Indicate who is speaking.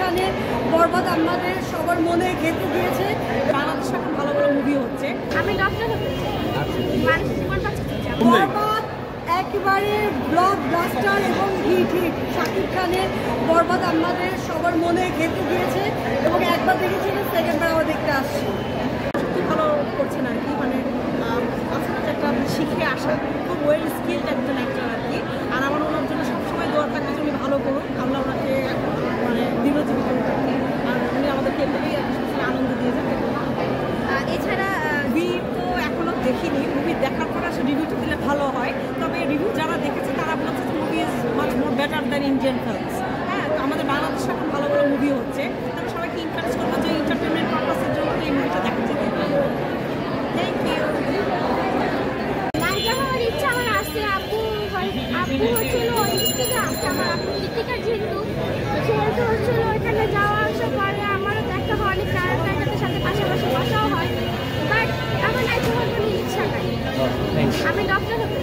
Speaker 1: খানে বরবাদ আমাদের সবার মনে গেঁথে দিয়েছে। বাংলাদেশে এখন ভালো ভালো মুভি হচ্ছে।
Speaker 2: আমি ডক্টর হতে চাই, মানুষ জীবন বাঁচাতে চাই।
Speaker 1: বরবাদ একেবারে ব্লকবাস্টার এবং হিট। শাকিব খানের বরবাদ আমাদের সবার মনে গেঁথে দিয়েছে এবং একবার দেখেছি, সেকেন্ডবার আবার দেখতে আসছি।
Speaker 3: সত্যি ভালো করছেন আর কি, মানে আসলে একটা শিখে আসা খুব ওয়েল স্কিলড একজন অ্যাক্টর আর কি। আর আমার ওনার জন্য সবসময় দোয়া থাকবে যে উনি ভালো করুন, আল্লাহ ওনাকে মানে দীর্ঘজীবী করুন আর কি। আর উনি আমাদেরকে এমনিতেই আনন্দ দিয়ে যাবে।
Speaker 2: এছাড়া
Speaker 3: মুভি তো এখনো দেখিনি, মুভি দেখার পর আসলে রিভিউটা দিলে ভালো হয়। তবে রিভিউ যারা দেখেছে তারা বলছে যে movie is much more better than Indian films. হ্যাঁ, তো আমাদের বাংলাদেশে এখন ভালো ভালো মুভি হচ্ছে। তবে সবাইকে এনকারেজ করবো যে এন্টারটেনমেন্ট পারপাসের জন্য এই মুভিটা দেখা যেতে পারে। Thank you.
Speaker 2: নায়িকা হওয়ার ইচ্ছা আমার আছে। আব্বু হচ্ছিল ওই থেকে আসছে। আমার আব্বু গীতিকার, যেহেতু সেহেতু হচ্ছিল ওইখানে যাওয়া আসা করে। আমারও দেখা হয় অনেক নায়কের সাথে পাশাপাশি বসাও হয়, বাট আমার নায়িকা হওয়ার কোনো ইচ্ছা নাই। আমি ডক্টর হতে